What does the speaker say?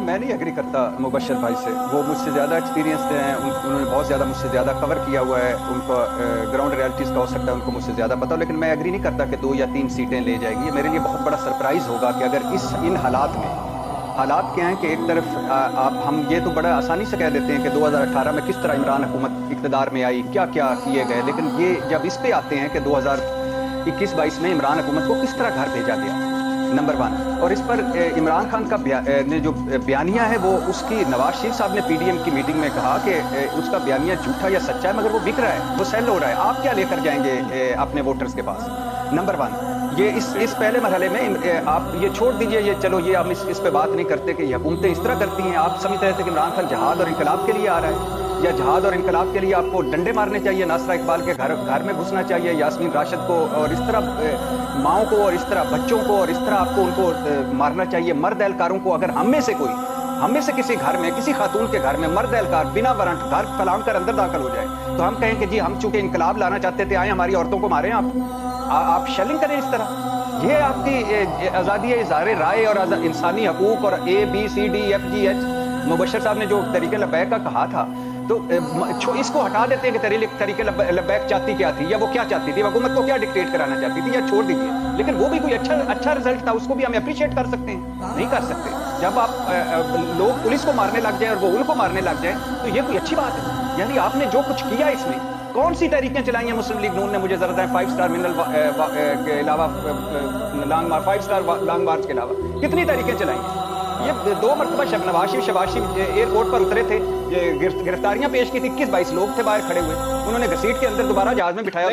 میں نہیں ایگری کرتا مبشر بھائی سے. وہ مجھ سے زیادہ ایکسپیرینسڈ ہیں, انہوں نے بہت زیادہ مجھ سے زیادہ کور کیا ہوا ہے, ان کو گراؤنڈ ریالٹیز کا ہو سکتا ہے ان کو مجھ سے زیادہ پتا ہو, لیکن میں ایگری نہیں کرتا کہ 2 یا 3 سیٹیں لے جائے گی. یہ میرے لیے بہت بڑا سرپرائز ہوگا کہ اگر ان حالات میں, حالات کیا ہیں کہ ایک طرف ہم یہ تو بڑا آسانی سے کہہ دیتے ہیں کہ 2018 میں کس طرح عمران حکومت اقتدار میں آئی, کیا کیا کیے گئے, لیکن یہ جب اس پہ آتے ہیں کہ 2021-22 میں عمران حکومت کو کس طرح گھر بھیجا گیا, نمبر 1. اور اس پر عمران خان کا نے جو بیانیہ ہے وہ اس کی نواز شریف صاحب نے پی ڈی ایم کی میٹنگ میں کہا کہ اس کا بیانیہ جھوٹا یا سچا ہے, مگر وہ بک رہا ہے, وہ سیل ہو رہا ہے. آپ کیا لے کر جائیں گے اپنے ووٹرز کے پاس, نمبر 1. یہ اس پہلے مرحلے میں آپ یہ چھوڑ دیجئے, یہ چلو یہ ہم اس پہ بات نہیں کرتے کہ یہ حکومتیں اس طرح کرتی ہیں. آپ سمجھتے رہتے کہ عمران خان جہاد اور انقلاب کے لیے آ رہا ہے, یا جہاد اور انقلاب کے لیے آپ کو ڈنڈے مارنے چاہیے, ناصرہ اقبال کے گھر میں گھسنا چاہیے, یاسمین راشد کو, اور اس طرح ماؤں کو, اور اس طرح بچوں کو, اور اس طرح آپ کو ان کو مارنا چاہیے, مرد اہلکاروں کو. اگر ہم میں سے کسی گھر میں, کسی خاتون کے گھر میں مرد اہلکار بنا وارنٹ گھر پھلانگ کر اندر داخل ہو جائے تو ہم کہیں کہ جی ہم چونکہ انقلاب لانا چاہتے تھے, آئیں ہماری عورتوں کو ماریں, آپ شیلنگ کریں اس طرح. یہ آپ کی آزادی اظہار رائے اور انسانی حقوق اور ABCDFGH. مبشر صاحب نے جو طریقہ لبیک کا کہا تھا, تو اس کو ہٹا دیتے ہیں کہ طریقے لبیک چاہتی کیا تھی, یا وہ کیا چاہتی تھی, حکومت کو کیا ڈکٹیٹ کرانا چاہتی تھی, یا چھوڑ دیجیے. لیکن وہ بھی کوئی اچھا رزلٹ تھا, اس کو بھی ہم اپریشیٹ کر سکتے ہیں, نہیں کر سکتے. جب آپ لوگ پولیس کو مارنے لگ جائیں اور وہ ان کو مارنے لگ جائیں تو یہ کوئی اچھی بات ہے. یعنی آپ نے جو کچھ کیا اس میں, کون سی تحریکیں چلائی ہیں مسلم لیگ نون نے, مجھے ذرا 5 اسٹار منرل کے علاوہ, 5 اسٹار لانگ مارچ کے علاوہ کتنی تحریکیں چلائی ہیں. یہ 2 مرتبہ شباز شریف ایئرپورٹ پر اترے تھے, گرفتاریاں پیش کی تھی, 21-22 لوگ تھے باہر کھڑے ہوئے, انہوں نے گھسیٹ کے اندر دوبارہ جہاز میں بٹھایا.